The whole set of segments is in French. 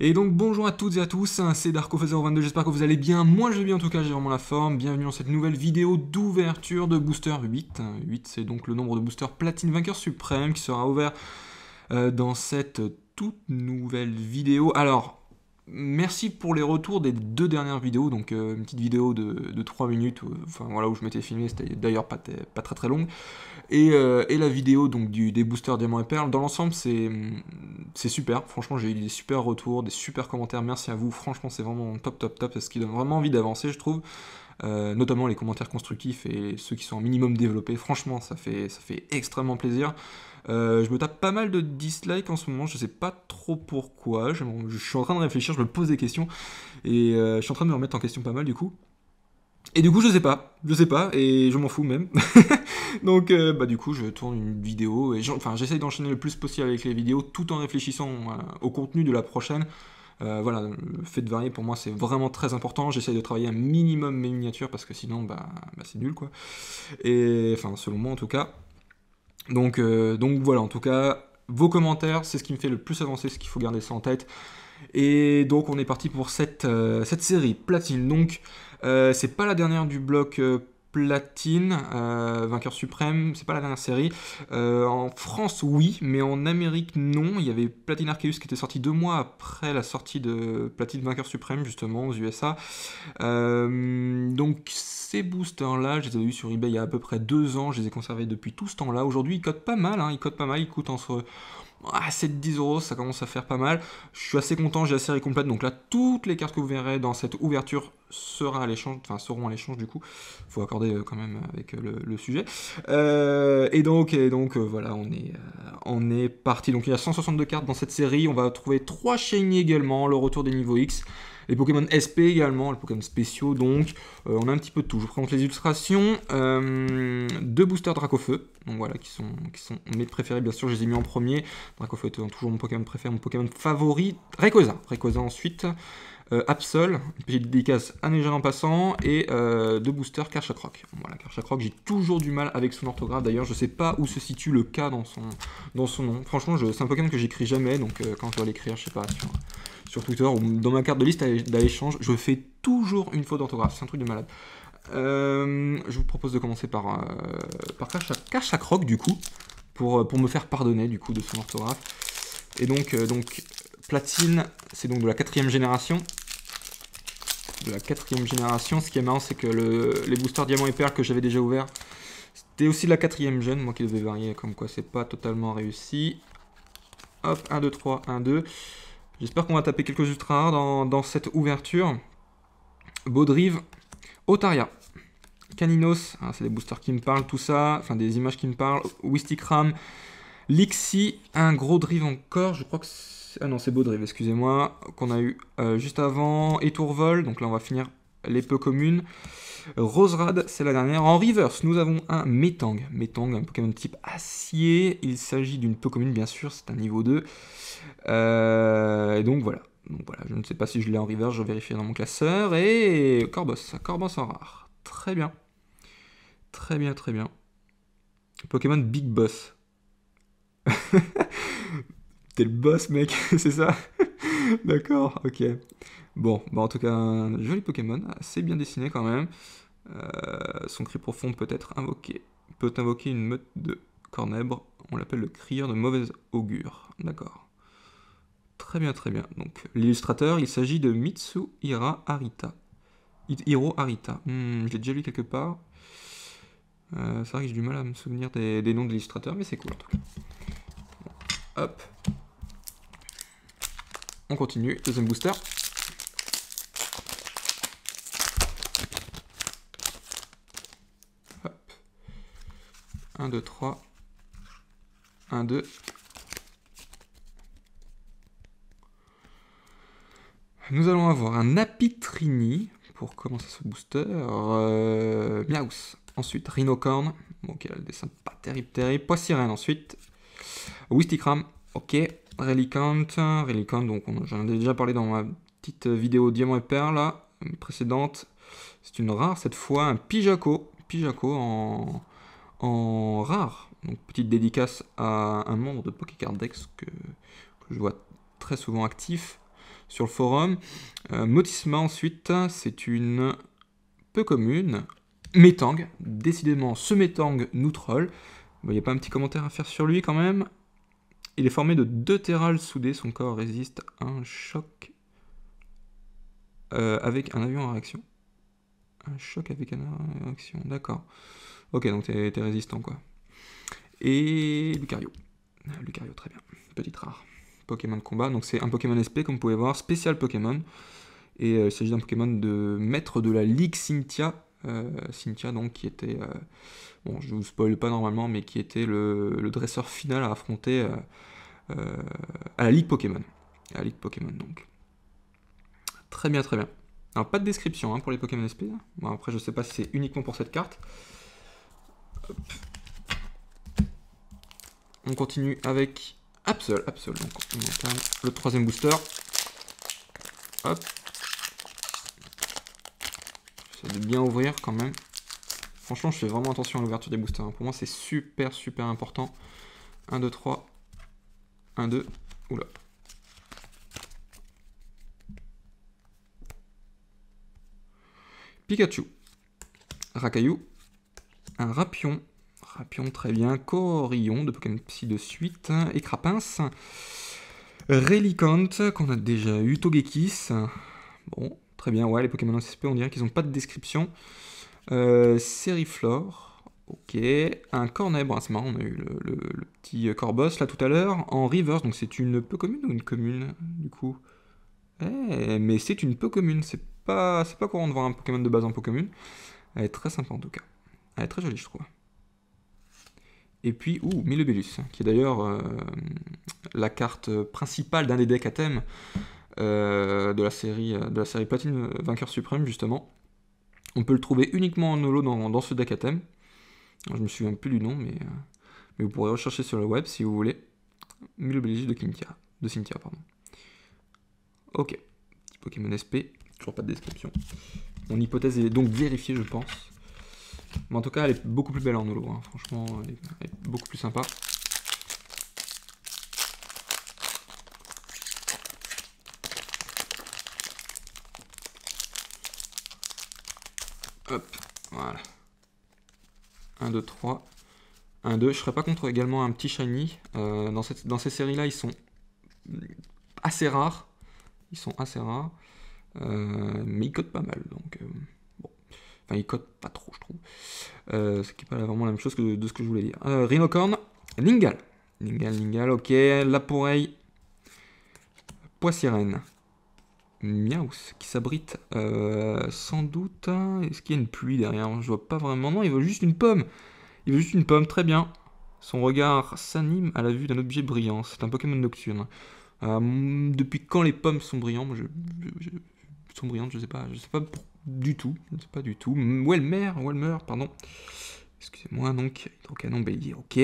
Et donc bonjour à toutes et à tous, c'est Darko022, j'espère que vous allez bien, moi je vais bien en tout cas, j'ai vraiment la forme, bienvenue dans cette nouvelle vidéo d'ouverture de Booster 8. 8 c'est donc le nombre de boosters Platine Vainqueur Suprême qui sera ouvert dans cette toute nouvelle vidéo. Alors, merci pour les retours des deux dernières vidéos, donc une petite vidéo de 3 minutes, enfin voilà, où je m'étais filmé, c'était d'ailleurs pas très très longue. Et la vidéo donc des boosters Diamant et Perle, dans l'ensemble c'est super, franchement j'ai eu des super retours, des super commentaires, merci à vous, franchement c'est vraiment top top top, c'est ce qui donne vraiment envie d'avancer je trouve, notamment les commentaires constructifs et ceux qui sont un minimum développés, franchement ça fait extrêmement plaisir. Je me tape pas mal de dislikes en ce moment, je sais pas trop pourquoi, je suis en train de réfléchir, je me pose des questions, et je suis en train de me remettre en question pas mal du coup. Et du coup, je sais pas, et je m'en fous même. Donc, bah, du coup, je tourne une vidéo, et enfin, j'essaye d'enchaîner le plus possible avec les vidéos, tout en réfléchissant au contenu de la prochaine. Voilà, le fait de varier pour moi c'est vraiment très important. J'essaye de travailler un minimum mes miniatures parce que sinon, bah c'est nul quoi. Et enfin, selon moi en tout cas. Donc voilà, en tout cas, vos commentaires, c'est ce qui me fait le plus avancer, ce qu'il faut garder ça en tête. Et donc on est parti pour cette série Platine. Donc c'est pas la dernière du bloc Platine, Vainqueur Suprême, c'est pas la dernière série. En France oui, mais en Amérique non. Il y avait Platine Arceus qui était sorti 2 mois après la sortie de Platine Vainqueur Suprême justement aux USA. Donc ces boosters là, je les ai eu sur eBay il y a à peu près 2 ans, je les ai conservés depuis tout ce temps là. Aujourd'hui ils cotent pas mal, hein, ils coûtent entre 7-10 euros, ça commence à faire pas mal. Je suis assez content, j'ai la série complète, donc là, toutes les cartes que vous verrez dans cette ouverture seront à l'échange du coup. Faut accorder quand même avec le sujet. Et donc voilà, on est parti. Donc il y a 162 cartes dans cette série, on va trouver 3 Shiny également, le retour des niveaux X. Les Pokémon SP également, les Pokémon spéciaux donc. On a un petit peu de tout. Je vous présente les illustrations. 2 boosters Dracofeu, donc voilà, qui sont mes préférés, bien sûr, je les ai mis en premier. Dracofeu étant toujours mon Pokémon préféré, mon Pokémon favori. Rayquaza ensuite. Absol, une petite dédicace à Neigel en passant, et 2 boosters Karchakroc. Voilà, Karchakroc, j'ai toujours du mal avec son orthographe, d'ailleurs, je sais pas où se situe le K dans son nom. Franchement, c'est un Pokémon que j'écris jamais, donc quand je dois l'écrire, je sais pas, sur Twitter ou dans ma carte de liste à l'échange, je fais toujours une faute d'orthographe, c'est un truc de malade. Je vous propose de commencer par Karchakroc, du coup, pour me faire pardonner, du coup, de son orthographe. Et donc Platine, c'est donc de la 4ème génération. Ce qui est marrant, c'est que les boosters Diamant et Perle que j'avais déjà ouverts, c'était aussi de la 4ème gène, moi qui devais varier, comme quoi c'est pas totalement réussi. Hop, 1, 2, 3, 1, 2. J'espère qu'on va taper quelques ultra rares dans cette ouverture. Baudrive, Otaria, Caninos, c'est des boosters qui me parlent, tout ça, enfin des images qui me parlent. Wistikram, Lixi, un gros drive encore, je crois que c'est... Ah non, c'est Baudrive, excusez-moi, qu'on a eu juste avant. Etourvol, donc là on va finir les peu communes. Roserad, c'est la dernière. En reverse, nous avons un Metang, un Pokémon de type acier. Il s'agit d'une peu commune, bien sûr, c'est un niveau 2. Et donc voilà, je ne sais pas si je l'ai en reverse, je vérifie dans mon classeur. Et Corboss en rare. Très bien. Pokémon Big Boss. T'es le boss, mec, c'est ça? D'accord, ok. Bon, bah en tout cas, un joli Pokémon, assez bien dessiné quand même. Son cri profond peut invoquer une meute de cornèbres. On l'appelle le crieur de mauvaise augure. D'accord. Très bien. Donc, l'illustrateur, il s'agit de Mitsuhiro Arita. Je l'ai déjà lu quelque part. C'est vrai que j'ai du mal à me souvenir des noms de l'illustrateur, mais c'est cool en tout cas. Hop. On continue, deuxième booster. Hop. 1, 2, 3. 1, 2. Nous allons avoir un Apitrini pour commencer ce booster. Miaus. Ensuite, Rhinocorn. Ok, le dessin pas terrible. Poissirène ensuite. Wistikram. Ok. Reliquant, donc j'en ai déjà parlé dans ma petite vidéo Diamant et Perle là, précédente. C'est une rare cette fois, un Pijako en rare. Donc petite dédicace à un membre de Pokécard Dex que je vois très souvent actif. sur le forum. Motisma ensuite, c'est une peu commune. Metang, décidément ce Metang nous troll. Il n'y a pas un petit commentaire à faire sur lui quand même. Il est formé de 2 terrales soudées, son corps résiste à un choc avec un avion en réaction. Un choc avec un avion en réaction, d'accord. Ok, donc t'es résistant quoi. Et Lucario. Lucario, très bien. Petite rare. Pokémon de combat, donc c'est un Pokémon SP comme vous pouvez voir, spécial Pokémon. Et il s'agit d'un Pokémon de maître de la Ligue Cynthia. Cynthia donc qui était, bon je vous spoil pas normalement, mais qui était le dresseur final à affronter à la Ligue Pokémon. À la Ligue Pokémon donc. Très bien, très bien. Alors pas de description hein, pour les Pokémon SP. Bon, après je sais pas si c'est uniquement pour cette carte. Hop. On continue avec Absol. Donc on entame le 3e booster. Hop. J'essaie de bien ouvrir quand même. Franchement, je fais vraiment attention à l'ouverture des boosters. Pour moi, c'est super important. 1, 2, 3. 1, 2. Oula. Pikachu. Rakayu. Un Rapion. Rapion, très bien. Corillon de Pokémon Psy de suite. Et Crapince. Relicanth, qu'on a déjà eu. Togekiss. Bon, très bien. Ouais, les Pokémon SP, on dirait qu'ils n'ont pas de description. Seriflore. Ok. Un Cornèbre. C'est marrant, on a eu le petit Corboss là tout à l'heure. En reverse, donc c'est une peu commune ou une commune du coup mais c'est une peu commune. C'est pas courant de voir un Pokémon de base en peu commune. Elle est très sympa en tout cas. Elle est très jolie, je trouve. Et puis, Milobellus, qui est d'ailleurs la carte principale d'un des decks à thème de la série Platine Vainqueur Suprême, justement. On peut le trouver uniquement en holo dans ce deck à thème. Alors, je me souviens plus du nom, mais vous pourrez rechercher sur le web si vous voulez. Milobellus de Cynthia, pardon. Ok, petit Pokémon SP, toujours pas de description. Mon hypothèse est donc vérifiée, je pense. Mais en tout cas, elle est beaucoup plus belle en holo, hein. Franchement, elle est beaucoup plus sympa. Hop, voilà. 1, 2, 3. 1, 2. Je serais pas contre également un petit shiny. Dans ces séries-là, ils sont assez rares. Mais ils codent pas mal, donc bon. Enfin, ils codent pas trop, je trouve. Ce qui n'est pas vraiment la même chose de ce que je voulais dire. Rhinocorn, Lingal, ok. Laporeille, Poissirène, Miaus, qui s'abrite sans doute. Est-ce qu'il y a une pluie derrière? Je vois pas vraiment. Non, il veut juste une pomme. Très bien. Son regard s'anime à la vue d'un objet brillant. C'est un Pokémon nocturne. Depuis quand les pommes sont brillantes? Moi, sont brillantes, je sais pas du tout. Welmer, pardon. Excusez-moi, donc, Hydrocanon Bélier, ok.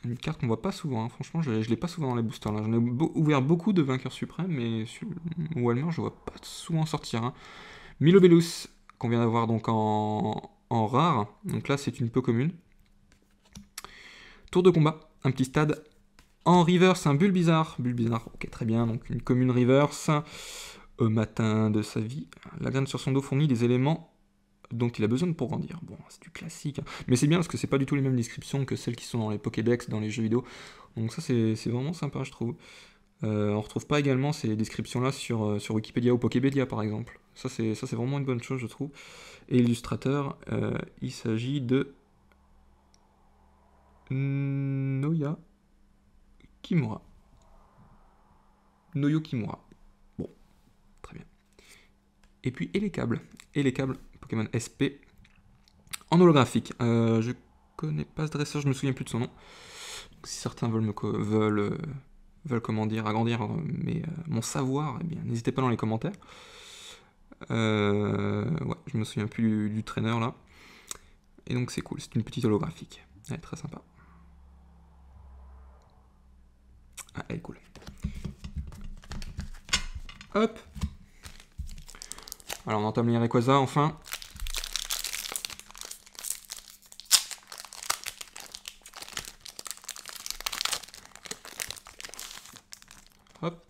Une carte qu'on voit pas souvent, hein. Franchement, je l'ai pas souvent dans les boosters là. J'en ai ouvert beaucoup de vainqueurs suprêmes, mais sur Welmer, je vois pas souvent sortir. Hein. Milobellus, qu'on vient d'avoir donc en rare. Donc là, c'est une peu commune. Tour de combat, un petit stade. En reverse, un Bulbizarre. Ok, très bien, donc une commune reverse. Au matin de sa vie, la graine sur son dos fournit des éléments dont il a besoin pour grandir. Bon, c'est du classique, hein. Mais c'est bien parce que c'est pas du tout les mêmes descriptions que celles qui sont dans les Pokédex, dans les jeux vidéo. Donc ça, c'est vraiment sympa, je trouve. On retrouve pas également ces descriptions-là sur Wikipédia ou Pokébédia, par exemple. Ça, c'est vraiment une bonne chose, je trouve. Et l'illustrateur, il s'agit de Noya Kimura. Noyo Kimura. Bon, très bien. Et puis, et les câbles, Pokémon SP, en holographique. Je connais pas ce dresseur, je me souviens plus de son nom. Donc, si certains veulent comment dire, agrandir mon savoir, eh bien, n'hésitez pas dans les commentaires. Ouais, je me souviens plus du traîneur là. Et donc c'est cool, c'est une petite holographique. Elle est très sympa. Ah, elle est cool. Hop. Alors on entame les Rayquaza enfin. Hop.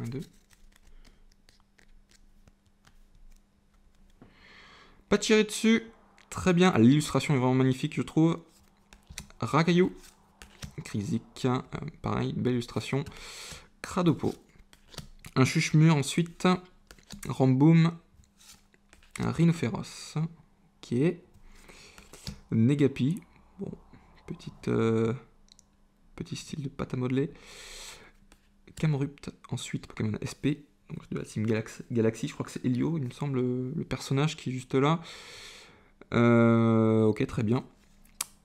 1, 2. Pas tiré dessus. Très bien. L'illustration est vraiment magnifique, je trouve. Rakayu. Krixik. Pareil, belle illustration. Cradopo. Un Chuchemur ensuite. Ramboom. Un Rhinophéros. Ok. Negapi. Bon, petit style de pâte à modeler. Camerupt. Ensuite, Pokémon SP. Donc de la team Galaxy. Je crois que c'est Helio, il me semble, le personnage qui est juste là. Ok, très bien.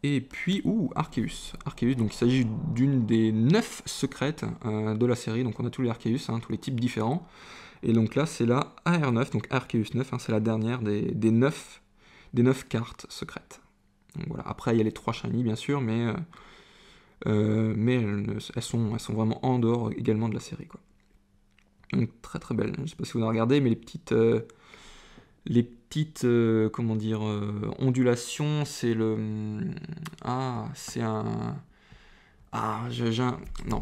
Et puis, Arceus. Arceus, donc il s'agit d'une des 9 secrètes de la série. Donc on a tous les Arceus, hein, tous les types différents. Et donc là, c'est la AR9, donc Arceus 9, hein, c'est la dernière des 9 cartes secrètes. Donc voilà. Après, il y a les 3 shiny, bien sûr, mais elles sont vraiment en dehors également de la série, quoi. Donc très très belle. Je ne sais pas si vous avez regardé, mais les petites comment dire, ondulations, c'est c'est un... Non,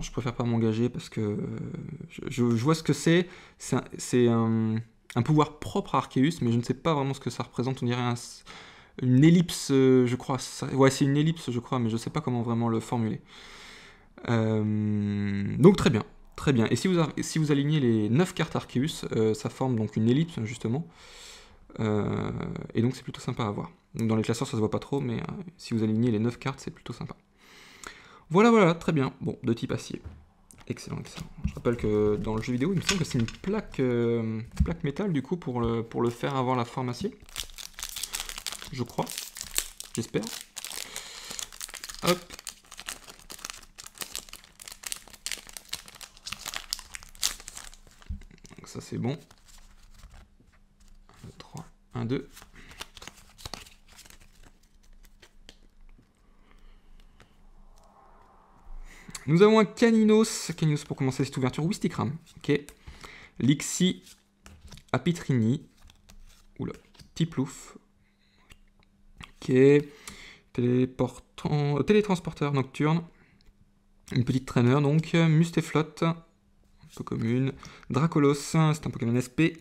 je préfère pas m'engager parce que je vois ce que c'est. C'est un pouvoir propre à Arceus, mais je ne sais pas vraiment ce que ça représente. On dirait une ellipse, je crois. Ouais, c'est une ellipse, je crois, mais je ne sais pas comment vraiment le formuler. Donc très bien. Très bien. Et si vous alignez les 9 cartes Arceus, ça forme donc une ellipse, justement. Et donc c'est plutôt sympa à voir. Donc, dans les classeurs, ça se voit pas trop, mais si vous alignez les 9 cartes, c'est plutôt sympa. Voilà, très bien. Bon, de type acier. Excellent, excellent. Je rappelle que dans le jeu vidéo, il me semble que c'est une plaque métal, du coup, pour le faire avoir la forme acier. Je crois. J'espère. Hop. Donc ça, c'est bon. 1, 2, 3. 1, 2. Nous avons un Caninos. Caninos pour commencer cette ouverture. Wistikram. Ok. Lixi. Apitrini. Oula. Tiplouf. Ok. Télétransporteur nocturne. Une petite traîneur donc. Mustéflotte. Un peu commune. Dracolos. C'est un Pokémon SP.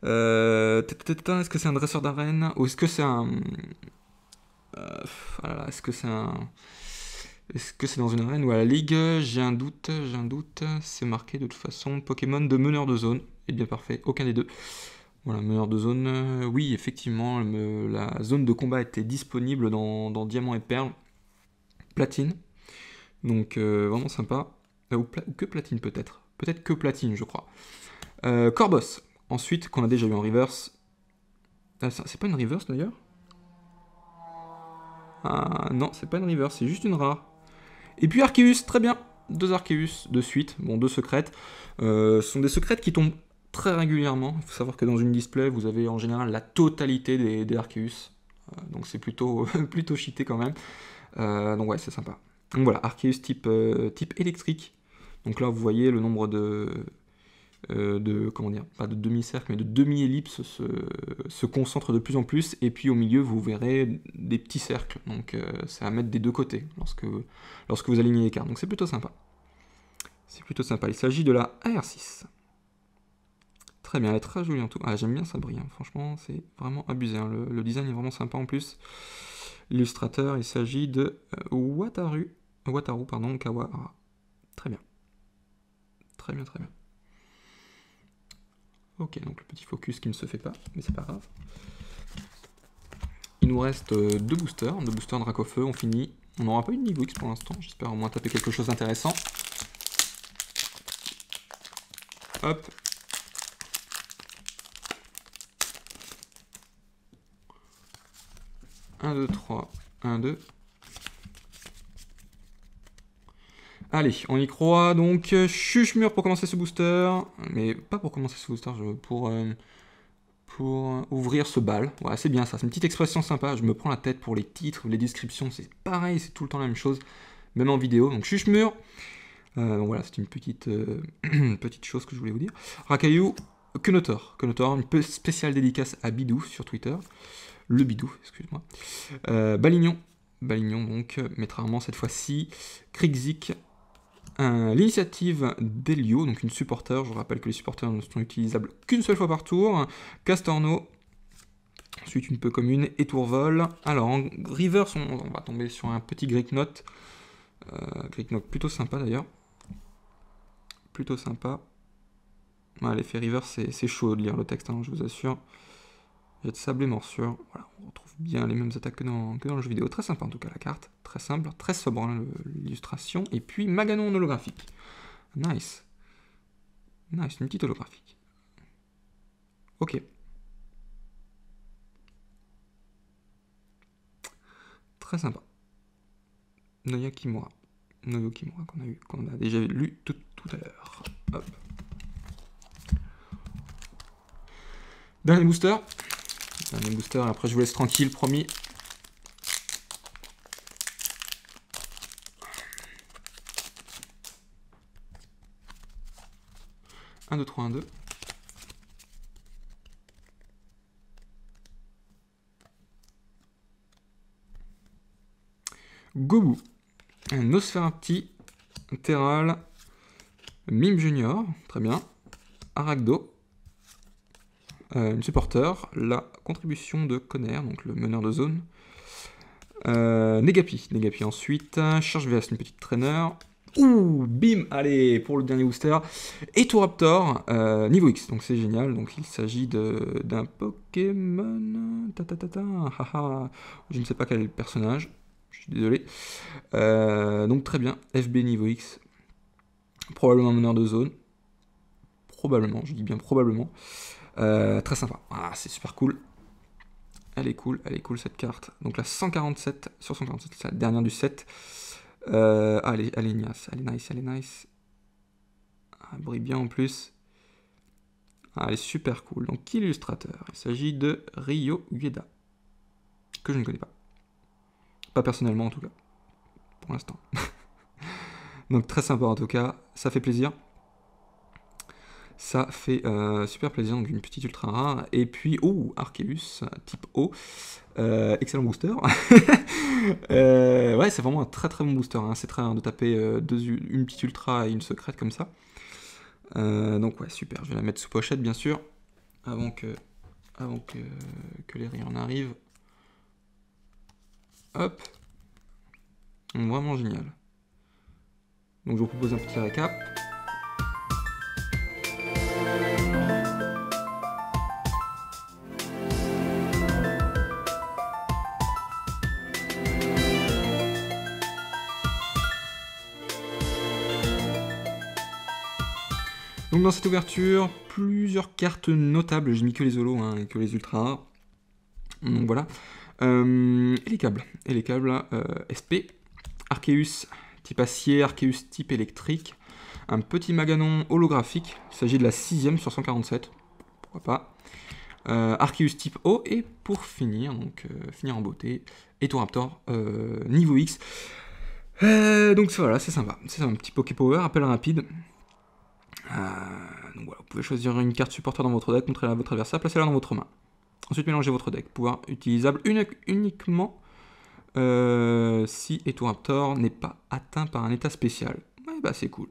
Est-ce que c'est un dresseur d'arène? Ou est-ce que c'est un... est-ce que c'est un... Est-ce que c'est dans une arène ou à la ligue? J'ai un doute. C'est marqué de toute façon Pokémon de meneur de zone. Et bien parfait, aucun des deux. Voilà, meneur de zone. Oui, effectivement, la zone de combat était disponible dans Diamant et Perle. Platine. Donc vraiment sympa. Ou que Platine peut-être. Peut-être que Platine, je crois. Corboss. Ensuite, qu'on a déjà eu en reverse. C'est pas une reverse d'ailleurs? Ah non, c'est pas une reverse, c'est juste une rare. Et puis Arceus, très bien. 2 Arceus de suite, bon, 2 secrètes. Ce sont des secrètes qui tombent très régulièrement. Il faut savoir que dans une display, vous avez en général la totalité des Arceus. Donc c'est plutôt, plutôt cheaté quand même. Donc ouais, c'est sympa. Donc voilà, Arceus type électrique. Donc là, vous voyez le nombre comment dire, pas de demi-cercle, mais de demi-ellipse se concentre de plus en plus, et puis au milieu, vous verrez des petits cercles, donc c'est à mettre des deux côtés, lorsque vous alignez les cartes, donc c'est plutôt sympa. C'est plutôt sympa, il s'agit de la AR6. Très bien, elle est très jolie en tout. Ah, j'aime bien ça brille, hein. Franchement, c'est vraiment abusé, hein. Le design est vraiment sympa en plus. L'illustrateur, il s'agit de Wataru, pardon, Kawahara. Très bien. Très bien, très bien. Ok, donc le petit focus qui ne se fait pas, mais c'est pas grave. Il nous reste 2 boosters Dracofeu, on finit. On n'aura pas eu de niveau X pour l'instant, j'espère au moins taper quelque chose d'intéressant. Hop. Un, 2, 3, 1, 2. Allez, on y croit, donc Chuchemur pour commencer ce booster, mais pas pour commencer ce booster, pour ouvrir ce bal. Voilà, c'est bien ça, c'est une petite expression sympa, je me prends la tête pour les titres, les descriptions, c'est pareil, c'est tout le temps la même chose, même en vidéo. Donc Chuchemur, donc voilà, c'est une petite, petite chose que je voulais vous dire. Rakayu, Kenotor, une spéciale dédicace à Bidou sur Twitter, le Bidou, excuse-moi. Balignon donc, maître armant cette fois-ci, Krixik, L'initiative d'Elio, donc une supporter. Je vous rappelle que les supporters ne sont utilisables qu'une seule fois par tour. Castorno. Ensuite une peu commune et Tourvol. Alors en reverse, on va tomber sur un petit Greek Note. Greek Note plutôt sympa d'ailleurs. Plutôt sympa. Ouais, l'effet reverse, c'est chaud de lire le texte, hein, je vous assure. Jet de sable et morsure. Voilà, on retrouve bien les mêmes attaques que dans le jeu vidéo. Très sympa en tout cas la carte. Très simple, très sobre hein, l'illustration. Et puis Maganon en holographique. Nice. Nice, une petite holographique. Ok. Très sympa. Noya Kimura. Noyo Kimura qu'on a déjà lu tout à l'heure. Hop. Dernier booster. Dernier booster, après je vous laisse tranquille, promis. Un, 2, 3, 1, 2. Gobu. Un Nosferapti. Terral. Mime Junior. Très bien. Aragdo. Une supporter, la contribution de Conner, donc le meneur de zone. Negapi ensuite, Charge VS, une petite traîneur. Ouh, bim, allez, pour le dernier booster. Et Raptor, niveau X, donc c'est génial. Donc il s'agit d'un Pokémon. Je ne sais pas quel est le personnage, je suis désolé. Donc très bien, FB niveau X. Probablement meneur de zone. Probablement, je dis bien probablement. Très sympa, ah, c'est super cool. Elle est cool cette carte. Donc la 147 sur 147, c'est la dernière du set. Elle est nice, elle est nice. Elle brille bien en plus. Ah, elle est super cool. Donc qui est l'illustrateur? Il s'agit de Ryo Ueda, que je ne connais pas. Pas personnellement en tout cas, pour l'instant. Donc très sympa en tout cas, ça fait plaisir. Ça fait super plaisir, donc une petite ultra rare. Et puis, Arceus, type O. Excellent booster. Ouais, c'est vraiment un très très bon booster. Hein. C'est très rare de taper une petite ultra et une secrète comme ça. Donc ouais, super. Je vais la mettre sous pochette, bien sûr. Avant que les rayons arrivent. Hop. Donc, vraiment génial. Donc je vous propose un petit récap. Donc dans cette ouverture, plusieurs cartes notables, j'ai mis que les holos hein, et que les ultra rares. Donc voilà. Et les câbles, SP, Arceus type acier, Arceus type électrique, un petit Maganon holographique, il s'agit de la 6ème sur 147, pourquoi pas. Arceus type O, et pour finir, donc finir en beauté, Raptor niveau X. Donc voilà, c'est sympa, c'est un petit Poké Power, appel rapide. Donc voilà, vous pouvez choisir une carte supporter dans votre deck, montrez-la à votre adversaire, placez-la dans votre main. Ensuite, mélangez votre deck. Pouvoir utilisable uniquement si Raptor n'est pas atteint par un état spécial. Et bah c'est cool.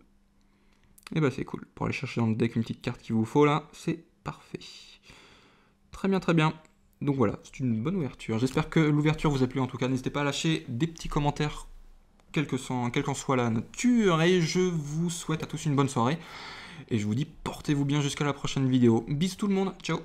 Et bah c'est cool. Pour aller chercher dans le deck une petite carte qu'il vous faut là, c'est parfait. Très bien, très bien. Donc voilà, c'est une bonne ouverture. J'espère que l'ouverture vous a plu en tout cas. N'hésitez pas à lâcher des petits commentaires, quelle qu'en soit la nature. Et je vous souhaite à tous une bonne soirée. Et je vous dis, portez-vous bien jusqu'à la prochaine vidéo. Bisous tout le monde, ciao.